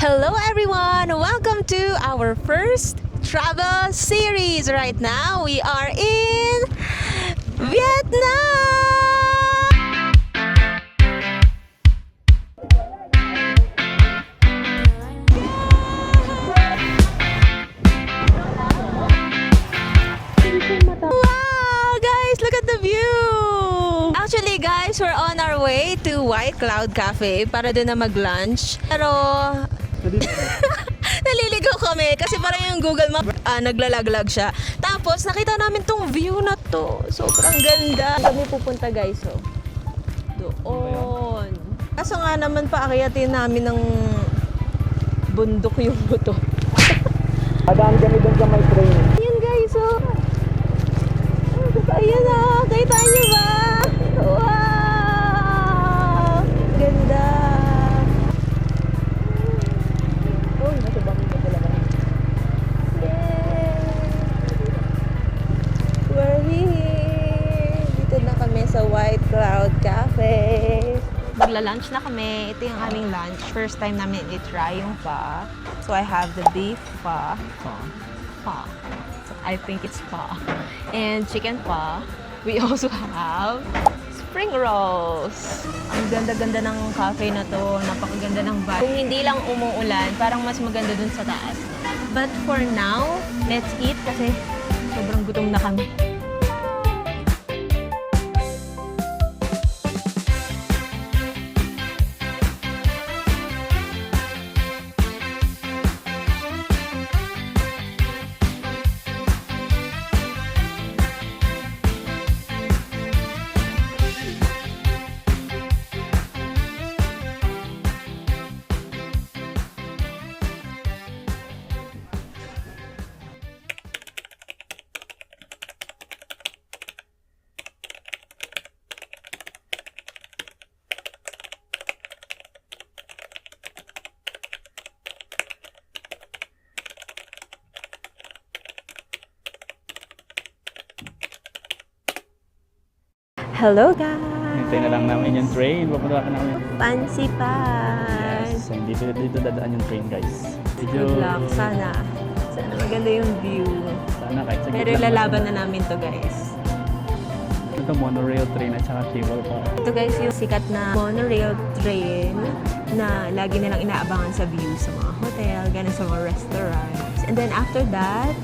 Hello everyone! Welcome to our first travel series. Right now, we are in Vietnam! Wow! Guys, look at the view! Actually guys, we're on our way to White Cloud Cafe para doon na mag-lunch. Pero naliligaw kami kasi parang yung Google Map naglalaglag siya. Tapos nakita namin tong view na to. Sobrang ganda. Kami pupunta guys, so doon. Kaso nga naman paakyatin namin ng bundok yung buto. Adaan kami doon sa may train. Ayan guys, oh. Ayan oh, kita niyo ba? Wow! Ganda. Uy, nasa bangin na talaga. Yay! We're here! Dito na kami sa White Cloud Cafe. Magla-lunch na kami. Ito yung aming lunch. First time namin i-try yung pho. So I have the beef pho. Pho. I think it's pho. And chicken pho. We also have spring rolls. Ang ganda-ganda ng cafe na to. Napakaganda ng vibe. Kung hindi lang umuulan, parang mas maganda dun sa taas. But for now, let's eat kasi sobrang gutom na kami. Hello guys! Hintay na lang namin yung train. Papunta ka namin. Pansipan! Yes. Hindi dito dadaan yung train, guys. Good luck. Sana maganda yung view. Sana kahit sa Pero lalaban na namin to guys. Ito monorail train at saka cable car. Ito guys yung sikat na monorail train na lagi nilang inaabangan sa view sa mga hotel, ganun sa mga restaurants. And then after that,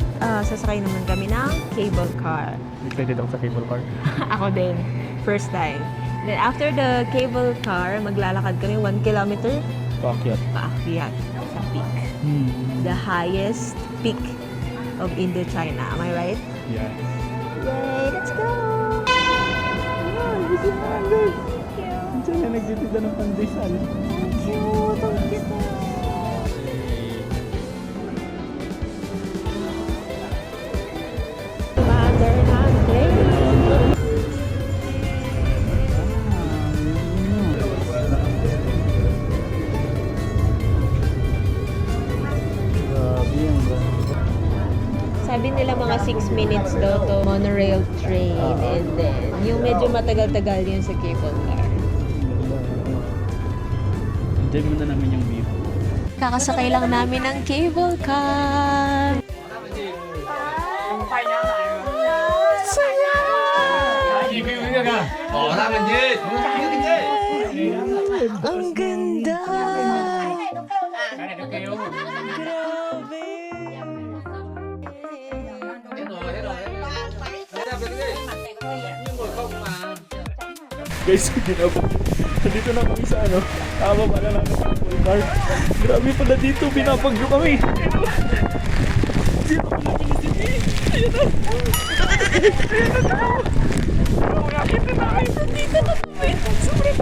sasakay naman kami ng cable car. Excited ako sa cable car. Ako din. First time. Then after the cable car, maglalakad kami 1 kilometer Paakyat. paakyat sa peak. The highest peak of Indochina. Am I right? Yes. Yay! Let's go! Wow, gusto mo lang guys. Diyan na nagtitida ng pandesal. Cute! Ang cute na! Sabi nila mga 6 minutes daw to monorail train and then yung medyo matagal-tagal yun sa cable car. Enjoy muna namin yung view. Kakasakay lang namin ng cable car. Saya! Ang ganda! Grabe! Guys, dito na kami sa ano. Tama pala lang sa cable car. Grabe pala dito, binapagyo kami. Dito pala pinisiti. Ayun na. Ayun na. Nakakita na kayo. Dito na kami. Sobrang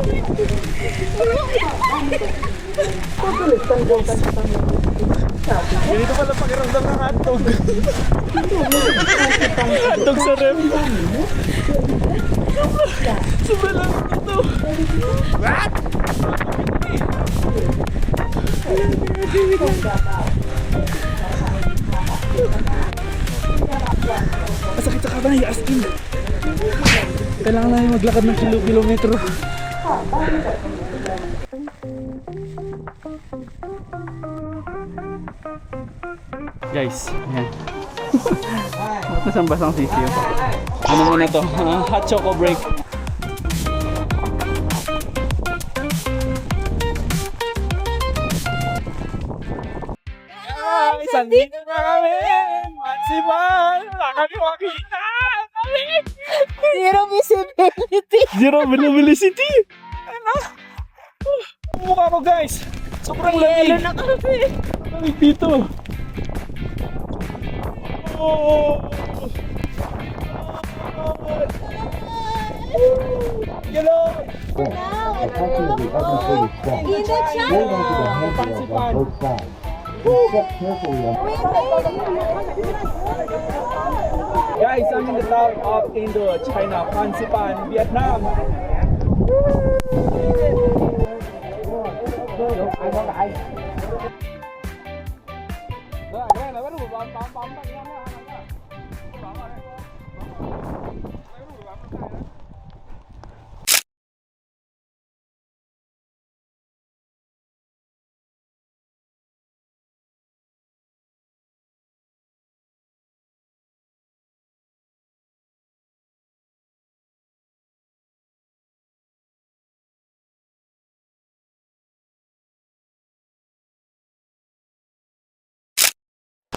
kami. Ganito pala pakiramdam ng hotdog. Hotdog sa ref. Sobrang lang ito. What? Masakit sa kamay, as in. Kailangan namin maglakad ng kilometro. Guys, ayan. Basang-basang sisiyo. Ano muna to? Hot choco break. Guys, andito na kami! Mansipan! Wala kami makita! Zero visibility. Zero visibility! Ano? Mukha ko guys! Sobrang lamig! na kasi. Lamig dito! Oh! Hello! Approximately every 30 steps, hold onto the handrails on both sides. And step carefully on Guys, I'm in the top of Indo-China, Fansipan, Vietnam.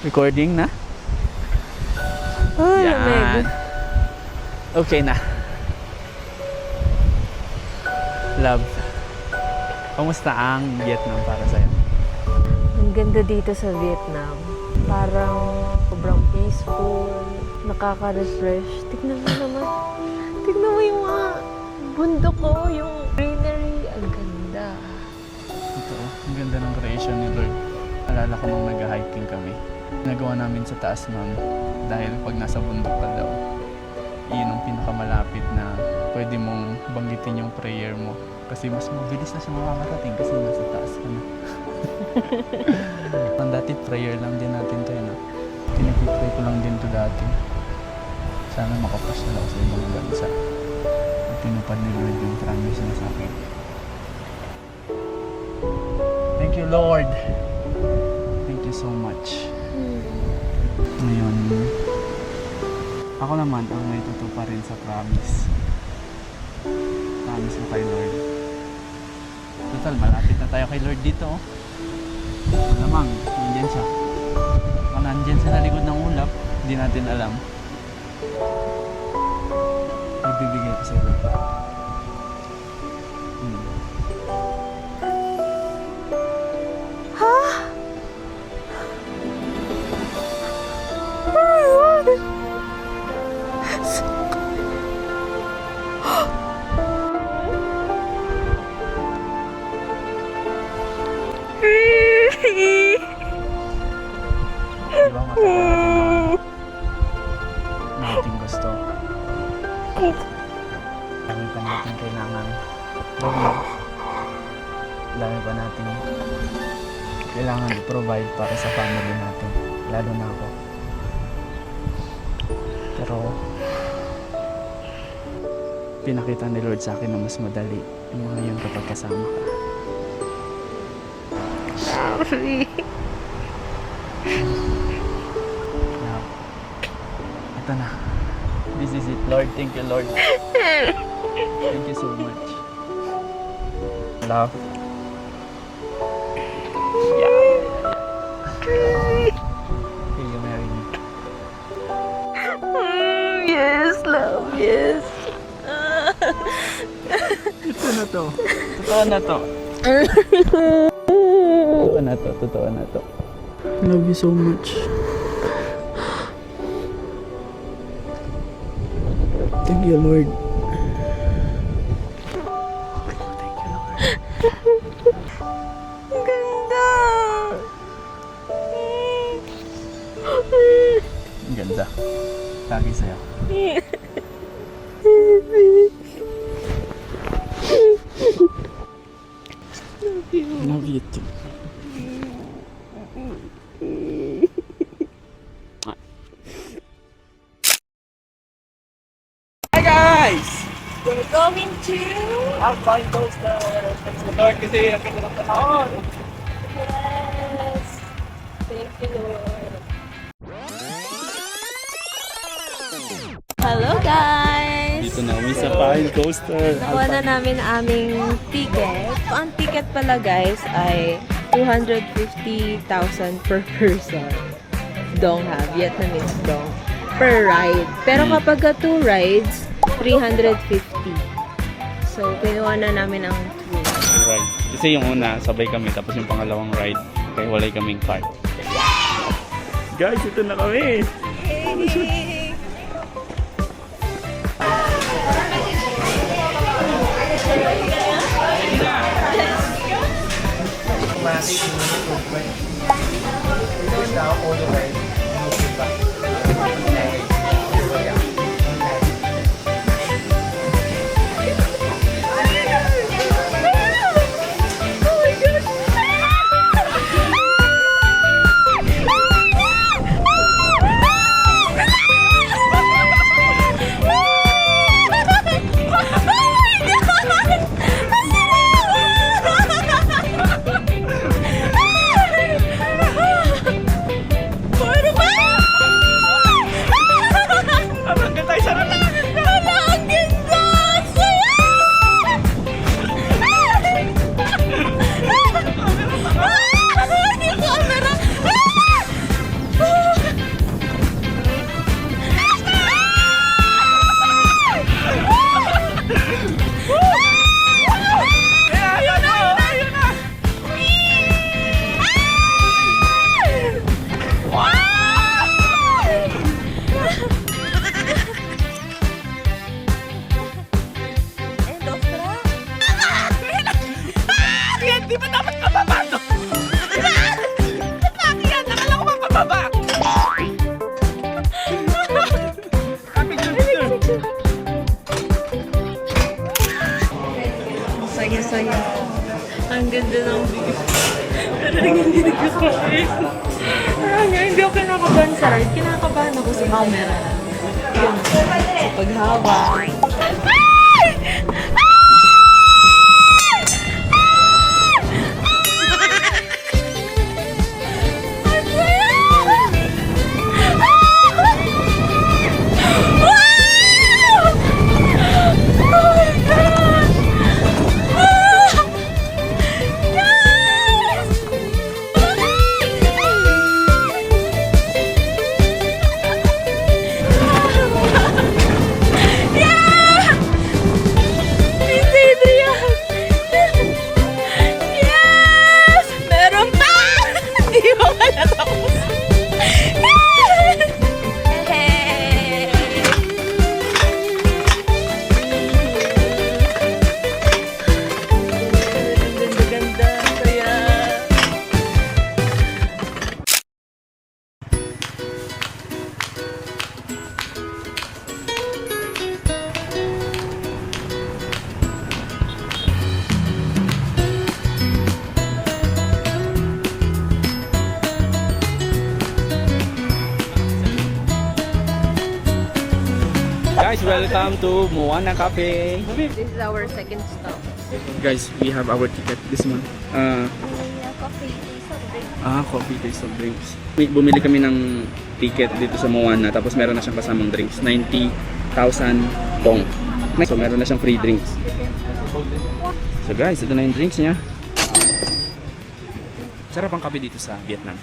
Recording na? Ay, Yan. Okay na. Love. Kamusta ang Vietnam para sa'yo? Ang ganda dito sa Vietnam. Parang sobrang peaceful, nakaka-refresh. Tignan mo naman. Tignan mo yung mga bundok ko, yung greenery. Ang ganda. Ito, ang ganda ng creation ni Lord. Alala ko nung nag-hiking kami. Nagawa namin sa taas nun dahil pag nasa bundok ka daw, iyon ang pinakamalapit na pwede mong banggitin yung prayer mo. Kasi mas mabilis na siya makakarating kasi nasa taas ka na. Ang dati prayer lang din natin to yun. Pinag-pray ko lang din to dati. Sana makapasyal ako sa ibang bansa. At tinupad ni Lord yung promise niya sa akin. Thank you, Lord. Thank you so much. Ngayon, ako naman ang may tutupa rin sa promise. Promise mo kay Lord. Total, malapit na tayo kay Lord dito. Malamang, nandyan siya. Kung nandyan siya na likod ng ulap, hindi natin alam. Nagbibigay ko sa Lord. Di ba matagal natin gusto? Dami pa natin kailangan gawin. Dami pa natin kailangan i-provide para sa family natin. Lalo na ako. Pero pinakita ni Lord sa akin na mas madali yung mga yun kapag kasama ka. Now, ito na. This is it, Lord. Thank you, Lord. Thank you so much. Love. Yeah. Will you marry me? Yes, love, yes. Ito na to. Totoo na to. Totoo na to. Totoo na to. Love you so much. Thank you, Lord. Thank you, Lord. Ang ganda. Ang ganda. Lagi sa'yo. Love you too. Hi guys! We're going to... I'm fine those thanks to Lord kasi ang ganda ng panahon. Yes. Pine coaster. Nakuha na namin aming ticket. Ang ticket pala guys ay 250,000 per person. Dong ha, Vietnamese dong. Per ride. Pero kapag 2 rides, 350. So, kinuha na namin ang 2. Ride. Kasi yung una, sabay kami. Tapos yung pangalawang ride, kaya walay kaming cart. Guys, ito na kami! Saya-saya. Ang ganda ng view. Pero hindi nagkakain. Hindi ako kinakabahan sa ride. Kinakabahan ako sa camera. Yun. Sa paghawak. Guys, welcome to Moana Cafe. This is our second stop. Guys, we have our ticket this month. Coffee, Coffee, taste of drinks. Bumili kami ng ticket dito sa Moana, tapos meron na siyang kasamang drinks. 90,000 dong. So meron na siyang free drinks. So guys, ito na yung drinks niya. Sarap ang kape dito sa Vietnam.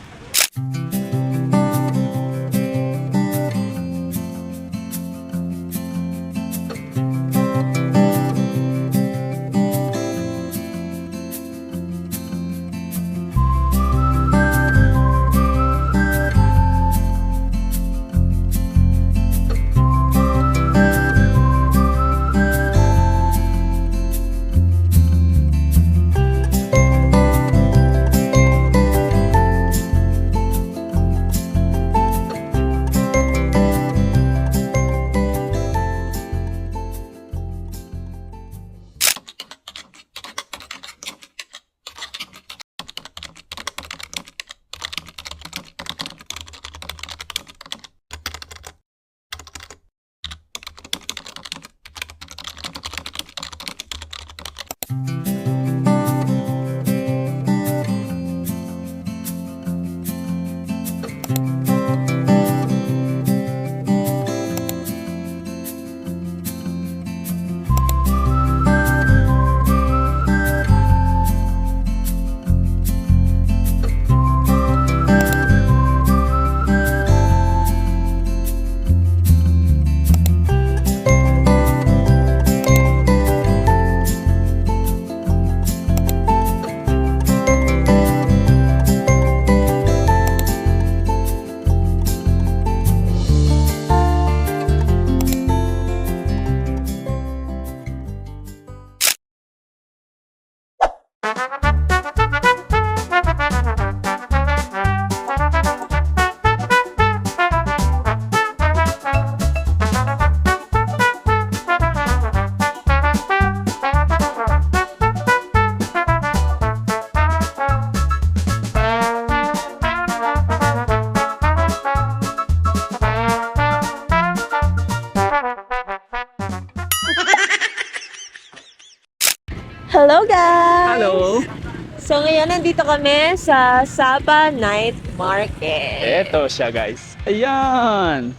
ayan, nandito kami sa Sapa Night Market. Eto siya, guys. Ayan!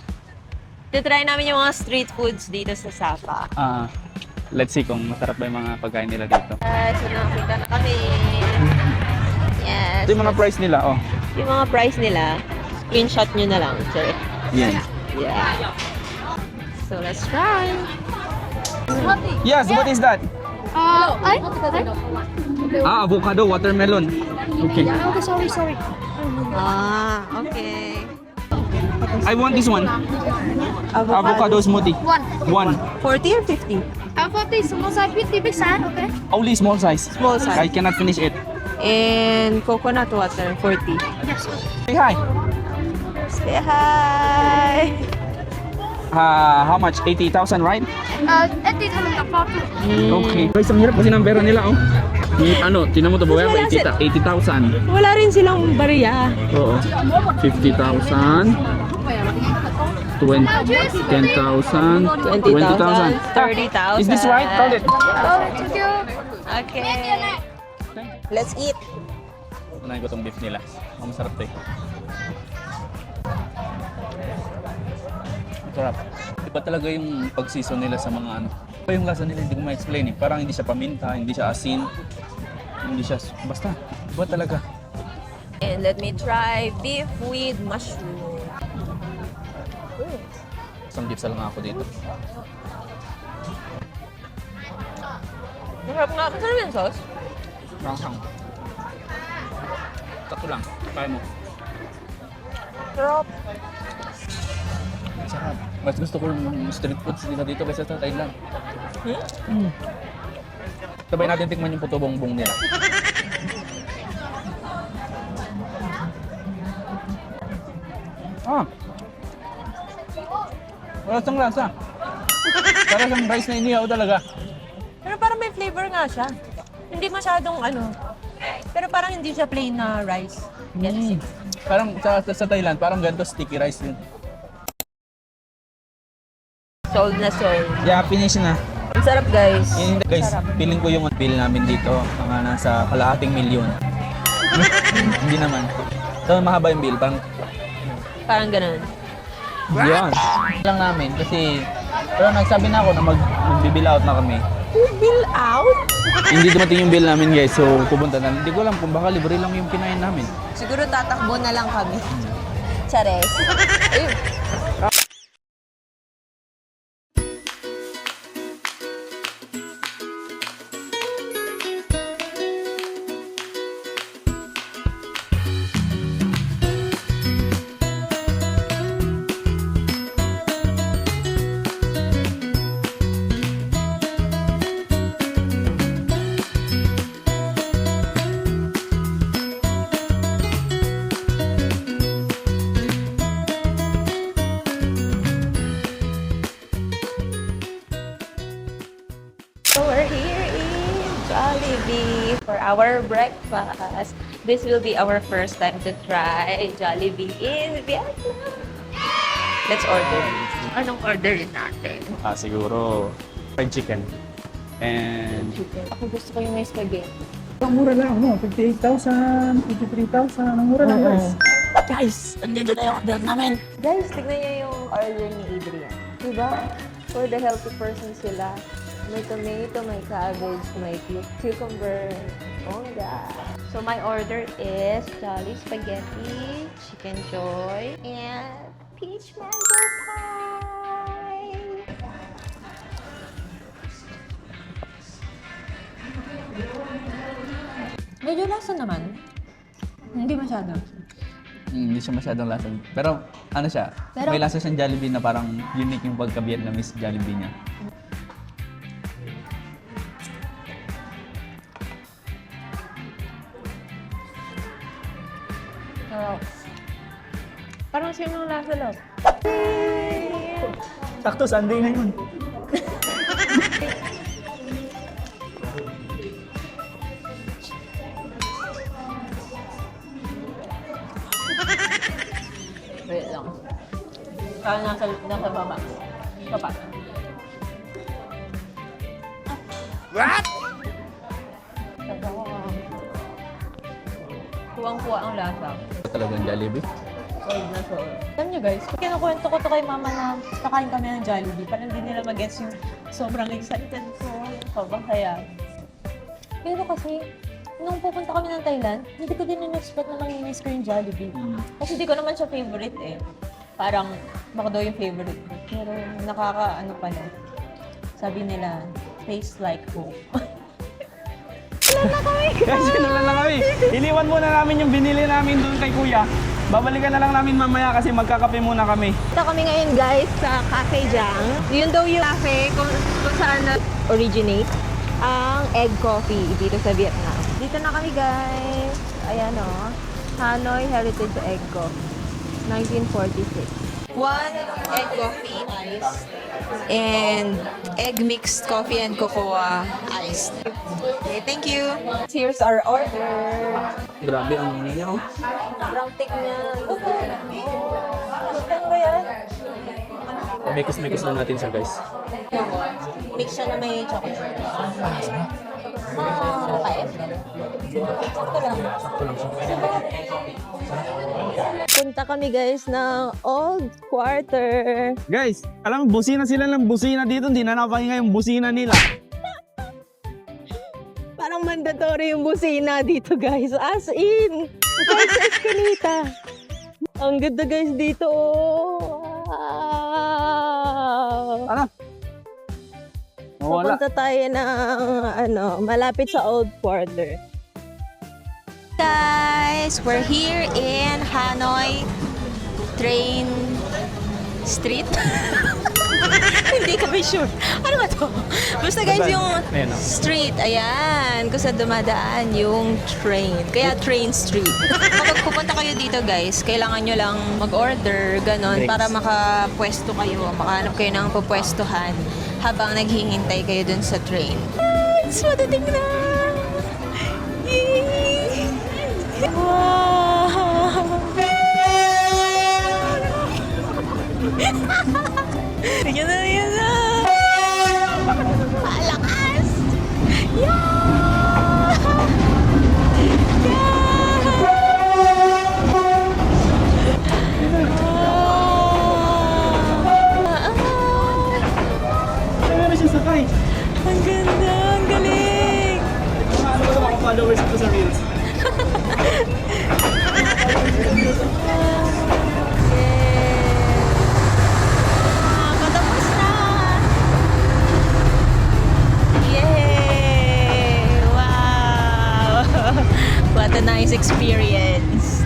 Titry namin yung mga street foods dito sa Sapa. Let's see kung masarap ba yung mga pagkain nila dito. So nakakita na kami. Yes. Ito yung mga price nila, oh. Yung mga price nila, screenshot nyo na lang. Sorry. Yan. Yeah. So let's try. Yes, what is that? Ay? Avocado, watermelon. Okay. Okay, sorry. Okay. I want this one. Avocado smoothie. One. 40 or 50? Avocado small size, 50 big size, okay? Only small size. Small size. I cannot finish it. And coconut water, 40. Yes. Say hi. Say hi! How much? 80,000, right? Ito yung naman kapag. Okay. Guys, ang hirap kasi ng pera nila, oh. Tinan mo ito, babae Wala ba? 80,000. Wala rin silang bariya. Oo. 50,000. 10,000. 20,000, 30,000. Is this right? Count it. Oh, thank you. Okay. Let's eat. Unahin ko itong beef nila. Ang masarap ito eh. Sarap. Iba talaga yung pag-season nila sa mga ano. Iba yung lasa nila, hindi ko ma-explain eh. Parang hindi siya paminta, hindi siya asin. Hindi siya, basta. Iba talaga. And let me try beef with mushroom. Isang gipsa lang ako dito. Masarap nga. Masarap yung sauce. Ranghang. Sakto lang. Kaya mo. Sarap. Sarap. Mas gusto ko yung street foods nila dito kaysa sa Thailand. Sabay natin tikman yung puto bongbong nila. Wala siyang lasa. Para siyang rice na inihaw talaga. Pero parang may flavor nga siya. Hindi masyadong ano. Pero parang hindi siya plain na rice. Yes. Parang sa Thailand, parang ganito sticky rice yun. Sold na sold. Yeah, finish na. Ang sarap guys. Yun, guys, feeling ko yung bill namin dito, mga nasa kalahating milyon. Hindi naman. So, mahaba yung bill, Parang ganun. yan. Lang namin kasi, pero nagsabi na ako na mag-bill out na kami. Bill out? Hindi dumating yung bill namin guys, so pupunta na. Hindi ko alam kung baka libre lang yung kinain namin. Siguro tatakbo na lang kami. Chares. Ayun. So we're here in Jollibee for our breakfast. This will be our first time to try Jollibee in Vietnam. Let's order. Anong orderin natin? Siguro fried chicken. And Ako gusto ko yung may spaghetti. ang mura lang, no? 58,000, 53,000. Ang mura lang, guys. Guys, andito na yung order namin. Guys, tignan niyo yung order ni Adrian. Diba? For the healthy person sila. May tomato, may cabbage, may cucumber. Oh my God. So my order is Jolly Spaghetti, Chicken Joy, and Peach Mango Pie. Medyo lasa naman. Hindi masyado. Hindi siya masyadong lasa. Pero ano siya, Pero- may lasa siyang Jollibee na parang unique yung pagka-Vietnamese Jollibee niya. Parang same ng lasa lang. Sakto, Sunday na yun. Wait lang. Kaya nasa baba. Baba. What? Kuwang-kuwa ang lasa. Talagang Jollibee. Sold na sold. Alam nyo guys, pag kinukwento ko to kay mama na kakain kami ng Jollibee, parang hindi nila mag-gets yung sobrang excited ko. Kaya. Pero kasi, nung pupunta kami ng Thailand, hindi ko din in-expect na manginis ko yung Jollibee. Kasi hindi ko naman siya favorite eh. Parang, baka daw yung favorite ko. Pero nakaka-ano pala. Sabi nila, tastes like hope. Guys, sinulan na kami. Iniwan muna namin yung binili namin doon kay Kuya. Babalikan na lang namin mamaya kasi magkakape muna kami. Punta kami ngayon guys sa Cafe Jang. Yun daw yung cafe kung saan originate ang egg coffee dito sa Vietnam. Dito na kami guys. Ayan o. Hanoi Heritage Egg Coffee. 1946. One egg coffee iced and egg mixed coffee and cocoa iced. Okay, thank you. Here's our order. Grabe ang ini niya, oh. Sobrang thick niya. Ano ba yan? Mekos-mekos lang natin siya, guys. Mix siya na may chocolate. Kain? Ito lang. Punta kami guys ng Old Quarter. Guys, alam mo, busina sila ng busina dito. Hindi na napahinga yung busina nila. Parang mandatory yung busina dito guys. As in, guys, sa Escalita. Ang ganda guys dito. Wow. Ano? Nawala. Pupunta tayo ng malapit sa Old Quarter. Guys, we're here in Hanoi Train Street. Hindi kami sure. Ano ba to? Basta guys, yung Ayan, oh. street, ayan, kung saan dumadaan yung train. Kaya Train Street. Kapag pupunta kayo dito guys, kailangan nyo lang mag-order, ganon, Drinks. para makapwesto kayo, makahanap kayo ng pupwestuhan habang naghihintay kayo dun sa train. Guys, madating na! Yay! Wow! Tingnan na yan na! Lakas! Yeah! Meron siya sakay. Ang ganda! Ang galing! Ano ba mga followers ko sa Reels? Patapos na! Yay! Wow! What a nice experience!